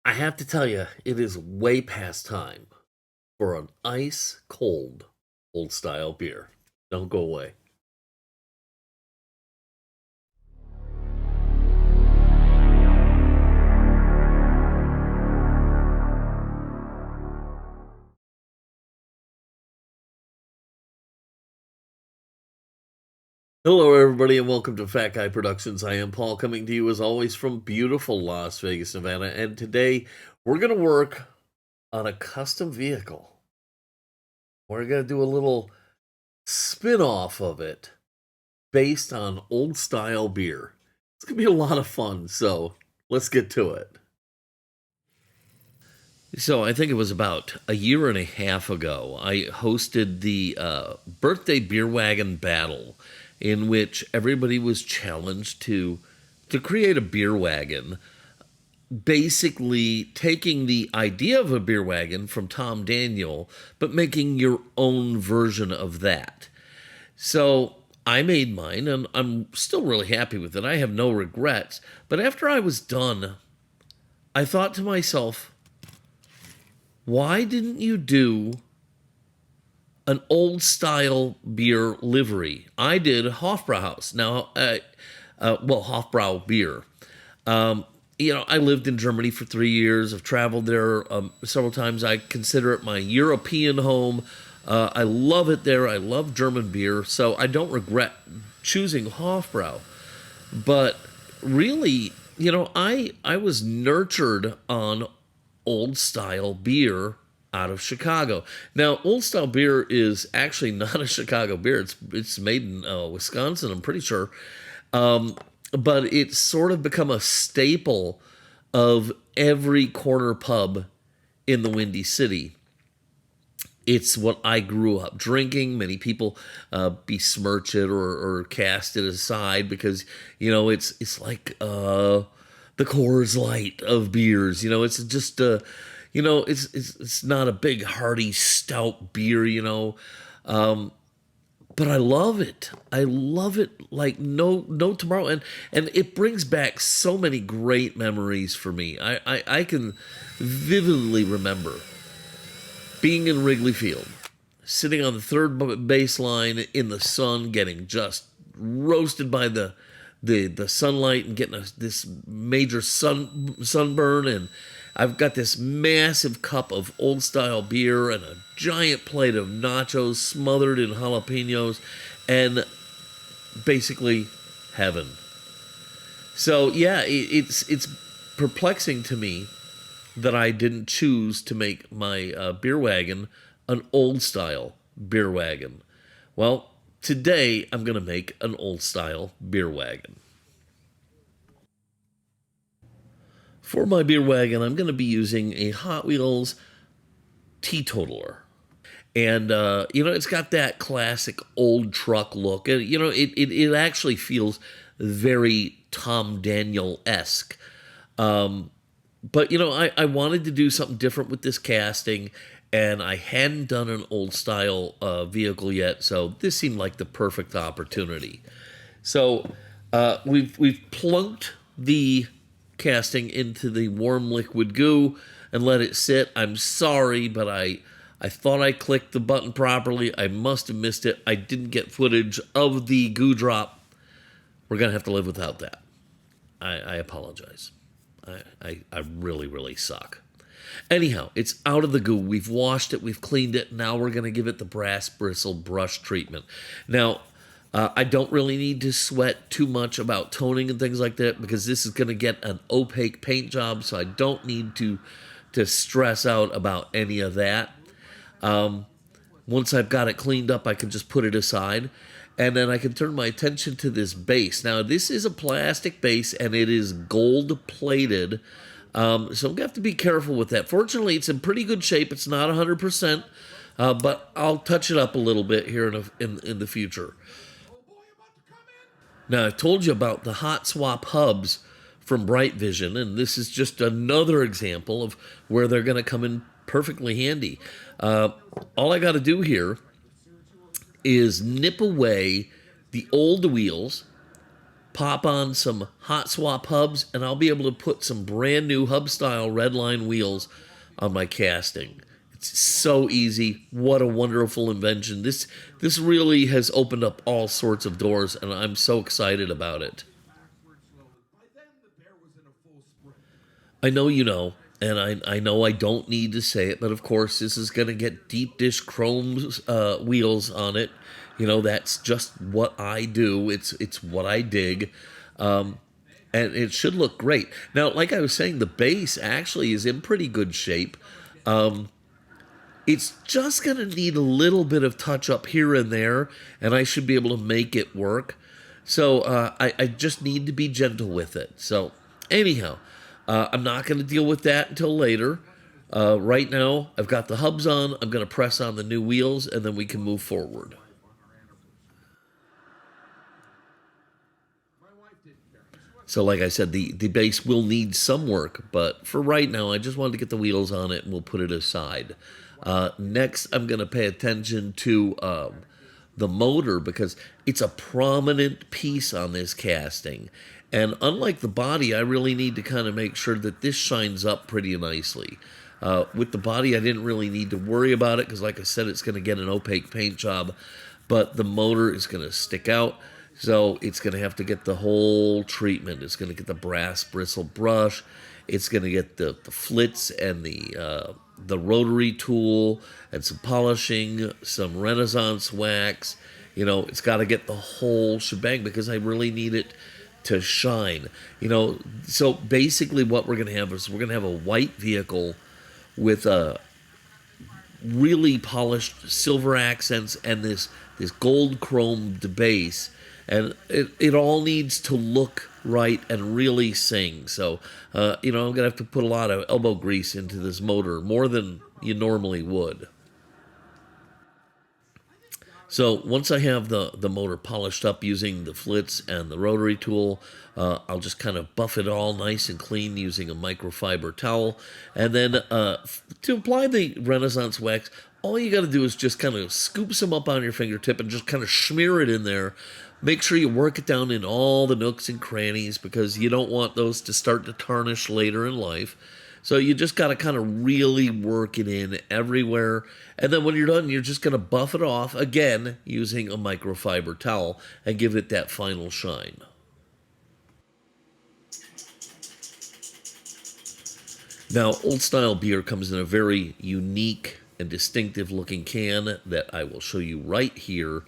I have to tell you, it is way past time for an ice cold old style beer. Don't go away. Hello, everybody, and welcome to Fat Guy Productions. I am Paul, coming to you as always from beautiful Las Vegas, Nevada. And today we're going to work on a custom vehicle. We're going to do a little spin off of it based on old style beer. It's going to be a lot of fun, so let's get to it. So I think it was about a year and a half ago, I hosted the birthday beer wagon battle, in which everybody was challenged to create a beer wagon, basically taking the idea of a beer wagon from Tom Daniel, but making your own version of that. So I made mine, and I'm still really happy with it. I have no regrets. But after I was done, I thought to myself, why didn't you do an old style beer livery? I did Hofbrauhaus. Now, Hofbrau beer. I lived in Germany for 3 years. I've traveled there several times. I consider it my European home. I love it there. I love German beer, so I don't regret choosing Hofbrau. But really, I was nurtured on old style beer out of Chicago. Now, old style beer is actually not a Chicago beer. It's made in Wisconsin, I'm pretty sure. But it's sort of become a staple of every corner pub in the Windy City. It's what I grew up drinking. Many people besmirch it or cast it aside because it's like the Coors Light of beers. It's just it's not a big hearty stout beer. But I love it. I love it like no tomorrow, and it brings back so many great memories for me. I can vividly remember being in Wrigley Field, sitting on the third baseline in the sun, getting just roasted by the sunlight and getting this major sunburn, and I've got this massive cup of old style beer and a giant plate of nachos smothered in jalapenos, and basically heaven. So yeah, it's perplexing to me that I didn't choose to make my beer wagon an old style beer wagon. Well, today I'm going to make an old style beer wagon. For my beer wagon, I'm going to be using a Hot Wheels teetotaler. And, it's got that classic old truck look. And, it actually feels very Tom Daniel esque. But, I wanted to do something different with this casting, and I hadn't done an old style vehicle yet, so this seemed like the perfect opportunity. So we've plunked the casting into the warm liquid goo and let it sit. I'm sorry, but I thought I clicked the button properly. I must have missed it. I didn't get footage of the goo drop. We're going to have to live without that. I apologize. I really, really suck. Anyhow, it's out of the goo. We've washed it. We've cleaned it. Now we're going to give it the brass bristle brush treatment. Now, I don't really need to sweat too much about toning and things like that because this is going to get an opaque paint job, so I don't need to stress out about any of that. Once I've got it cleaned up, I can just put it aside, and then I can turn my attention to this base. Now, this is a plastic base, and it is gold-plated, so I'm going to have to be careful with that. Fortunately, it's in pretty good shape. It's not 100%, but I'll touch it up a little bit here in the future. Now, I've told you about the hot swap hubs from Bright Vision, and this is just another example of where they're going to come in perfectly handy. All I got to do here is nip away the old wheels pop on some hot swap hubs, and I'll be able to put some brand new hub style redline wheels on my casting. It's so easy. What a wonderful invention. This really has opened up all sorts of doors, and I'm so excited about it. I know you know, and I know I don't need to say it, but of course this is going to get deep dish chrome wheels on it. You know, that's just what I do. It's what I dig. And it should look great. Now, like I was saying, the base actually is in pretty good shape. It's just going to need a little bit of touch up here and there, and I should be able to make it work. So I just need to be gentle with it. So anyhow, I'm not going to deal with that until later. Right now, I've got the hubs on. I'm going to press on the new wheels, and then we can move forward. So like I said, the base will need some work, but for right now, I just wanted to get the wheels on it, and we'll put it aside. Next, I'm going to pay attention to the motor, because it's a prominent piece on this casting. And unlike the body, I really need to kind of make sure that this shines up pretty nicely. With the body, I didn't really need to worry about it, because like I said, it's going to get an opaque paint job, but the motor is going to stick out. So it's going to have to get the whole treatment. It's going to get the brass bristle brush. It's going to get the Flitz and the rotary tool and some polishing, some Renaissance wax. You know, it's got to get the whole shebang, because I really need it to shine. You know, so basically what we're going to have is we're going to have a white vehicle with a really polished silver accents and this gold chromed base. And it all needs to look right and really sing. So, you know, I'm going to have to put a lot of elbow grease into this motor, more than you normally would. So once I have the motor polished up using the Flitz and the rotary tool, I'll just kind of buff it all nice and clean using a microfiber towel. And then to apply the Renaissance wax, all you got to do is just kind of scoop some up on your fingertip and just kind of smear it in there. Make sure you work it down in all the nooks and crannies, because you don't want those to start to tarnish later in life. So you just got to kind of really work it in everywhere. And then when you're done, you're just going to buff it off again using a microfiber towel and give it that final shine. Now, Old Style beer comes in a very unique and distinctive looking can that I will show you right here.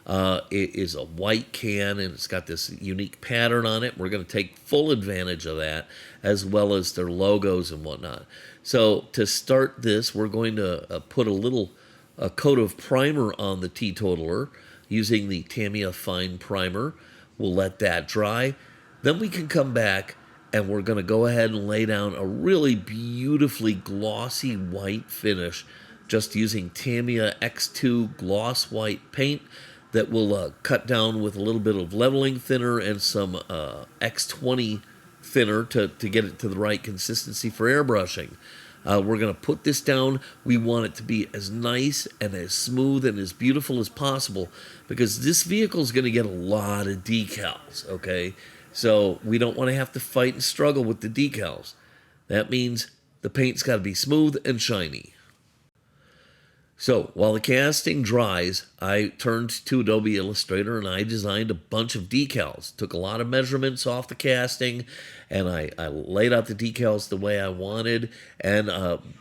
It is a white can, and it's got this unique pattern on it. We're going to take full advantage of that, as well as their logos and whatnot. So to start this, we're going to put a coat of primer on the teetotaler using the Tamiya Fine Primer. We'll let that dry. Then we can come back, and we're going to go ahead and lay down a really beautifully glossy white finish, just using Tamiya X2 gloss white paint that will cut down with a little bit of leveling thinner and some X20 thinner to get it to the right consistency for airbrushing. We're going to put this down. We want it to be as nice and as smooth and as beautiful as possible, because this vehicle is going to get a lot of decals, okay? So we don't want to have to fight and struggle with the decals. That means the paint's got to be smooth and shiny. So while the casting dries, I turned to Adobe Illustrator and I designed a bunch of decals. Took a lot of measurements off the casting, and I laid out the decals the way I wanted. And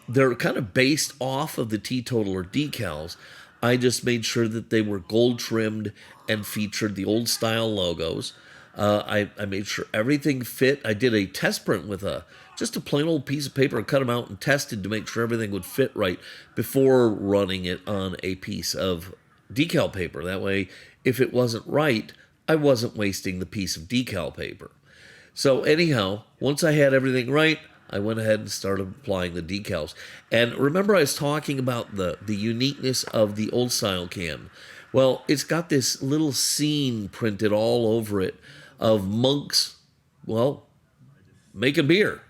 they're kind of based off of the teetotaler decals. I just made sure that they were gold trimmed and featured the old style logos. I made sure everything fit. I did a test print with just a plain old piece of paper and cut them out and tested to make sure everything would fit right before running it on a piece of decal paper. That way, if it wasn't right, I wasn't wasting the piece of decal paper. So anyhow, once I had everything right, I went ahead and started applying the decals. And remember I was talking about the uniqueness of the old style can. Well, it's got this little scene printed all over it of monks, well, making beer.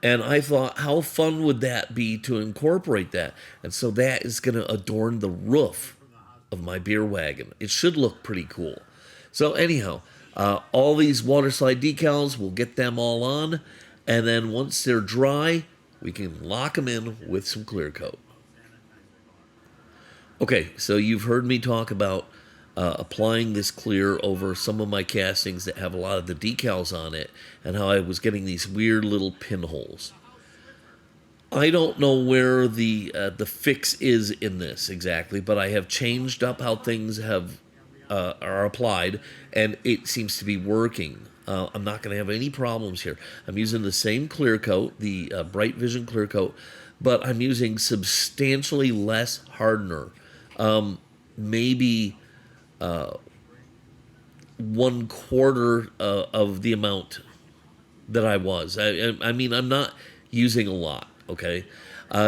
And I thought, how fun would that be to incorporate that? And so that is going to adorn the roof of my beer wagon. It should look pretty cool. So anyhow, All these water slide decals, we'll get them all on, and then once they're dry, we can lock them in with some clear coat. Okay, so you've heard me talk about applying this clear over some of my castings that have a lot of the decals on it, and how I was getting these weird little pinholes. I don't know where the fix is in this exactly, but I have changed up how things are applied, and it seems to be working. I'm not going to have any problems here. I'm using the same clear coat, the Bright Vision clear coat, but I'm using substantially less hardener. Maybe 1/4 of the amount that I was. I mean, I'm not using a lot. Okay,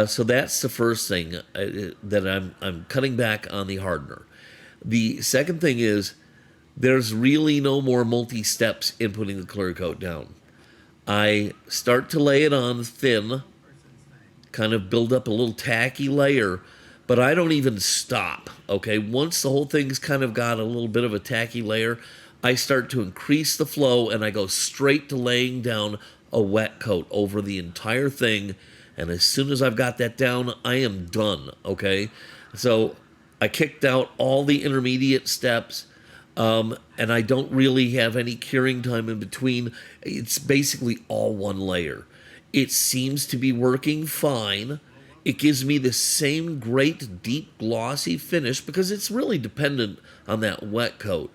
so that's the first thing that I'm cutting back on the hardener. The second thing is there's really no more multi-steps in putting the clear coat down. I start to lay it on thin, kind of build up a little tacky layer, but I don't even stop. Okay, once the whole thing's kind of got a little bit of a tacky layer, I start to increase the flow and I go straight to laying down a wet coat over the entire thing. And as soon as I've got that down, I am done, okay? So I kicked out all the intermediate steps, and I don't really have any curing time in between. It's basically all one layer. It seems to be working fine. It gives me the same great, deep, glossy finish because it's really dependent on that wet coat.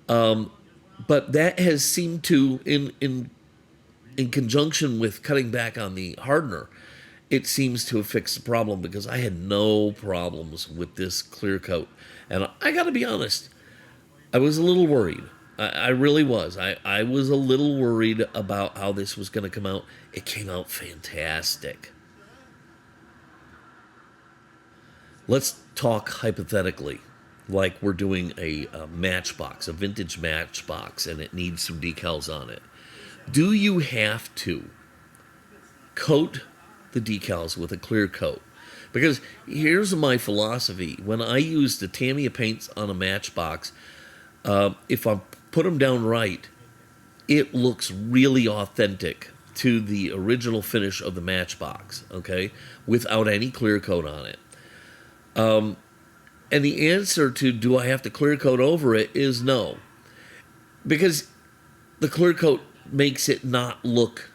But that has seemed to, in conjunction with cutting back on the hardener, it seems to have fixed the problem because I had no problems with this clear coat. And I got to be honest, I was a little worried. I really was. I was a little worried about how this was going to come out. It came out fantastic. Let's talk hypothetically, like we're doing a matchbox, a vintage matchbox, and it needs some decals on it. Do you have to coat the decals with a clear coat? Because here's my philosophy. When I use the Tamiya paints on a matchbox, if I put them down right, it looks really authentic to the original finish of the matchbox, okay, without any clear coat on it. And the answer to do I have to clear coat over it is no. Because the clear coat makes it not look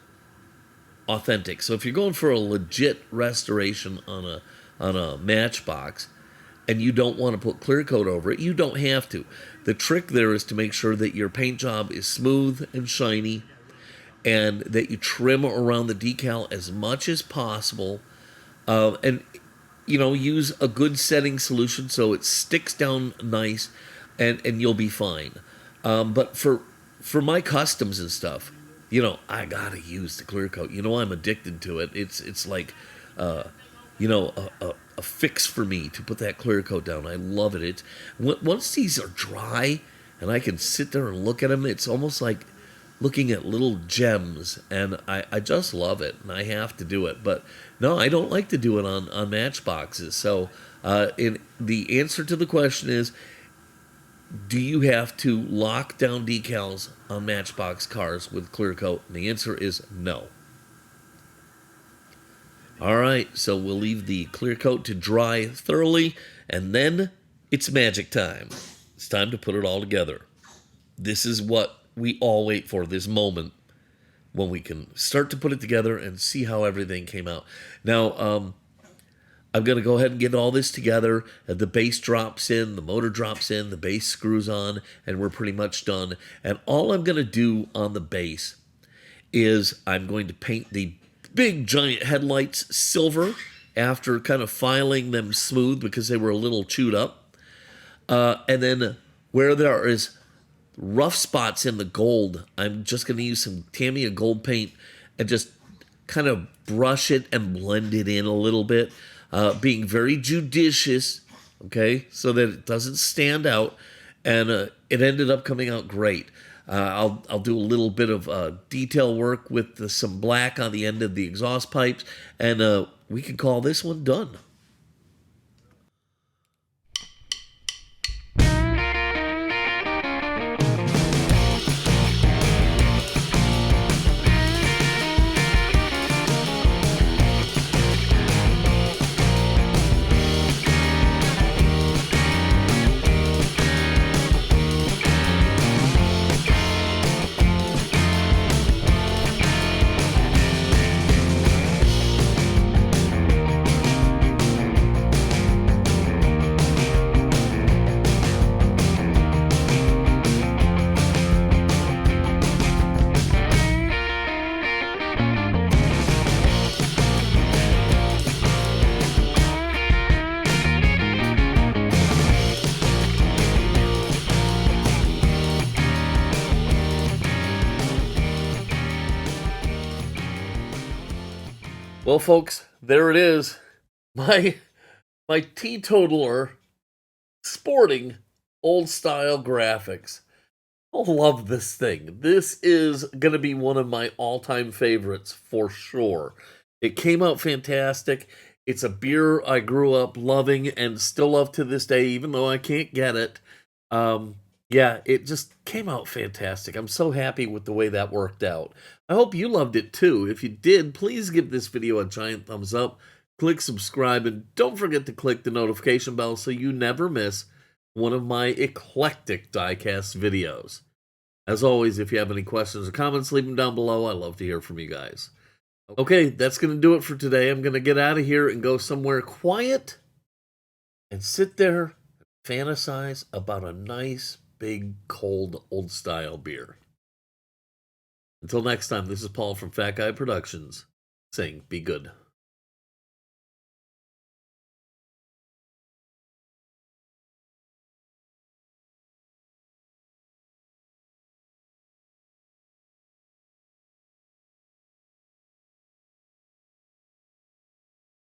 authentic. So if you're going for a legit restoration on a matchbox and you don't want to put clear coat over it, you don't have to. The trick there is to make sure that your paint job is smooth and shiny and that you trim around the decal as much as possible, and use a good setting solution so it sticks down nice and you'll be fine. But for my customs and stuff, I gotta use the clear coat. I'm addicted to it. It's like, a fix for me to put that clear coat down. I love it. Once these are dry and I can sit there and look at them, it's almost like looking at little gems, and I just love it, and I have to do it. But no, I don't like to do it on matchboxes. So the answer to the question is, do you have to lock down decals on matchbox cars with clear coat? And the answer is no. All right, so we'll leave the clear coat to dry thoroughly, and then it's magic time. It's time to put it all together. This is what we all wait for, this moment when we can start to put it together and see how everything came out. Now, I'm going to go ahead and get all this together. The base drops in, the motor drops in, the base screws on, and we're pretty much done. And all I'm going to do on the base is I'm going to paint the big giant headlights silver after kind of filing them smooth because they were a little chewed up. And then where there is rough spots in the gold, I'm just going to use some Tamiya gold paint and just kind of brush it and blend it in a little bit, being very judicious, okay, so that it doesn't stand out. And it ended up coming out great. I'll do a little bit of detail work with some black on the end of the exhaust pipes, and we can call this one done. Well, folks, there it is. My teetotaler sporting old style graphics. I love this thing. This is going to be one of my all-time favorites for sure. It came out fantastic. It's a beer I grew up loving and still love to this day, even though I can't get it. Yeah, it just came out fantastic. I'm so happy with the way that worked out. I hope you loved it too. If you did, please give this video a giant thumbs up, click subscribe, and don't forget to click the notification bell so you never miss one of my eclectic diecast videos. As always, if you have any questions or comments, leave them down below. I love to hear from you guys. Okay, that's going to do it for today. I'm going to get out of here and go somewhere quiet and sit there and fantasize about a nice, big, cold, old-style beer. Until next time, this is Paul from Fat Guy Productions, saying be good.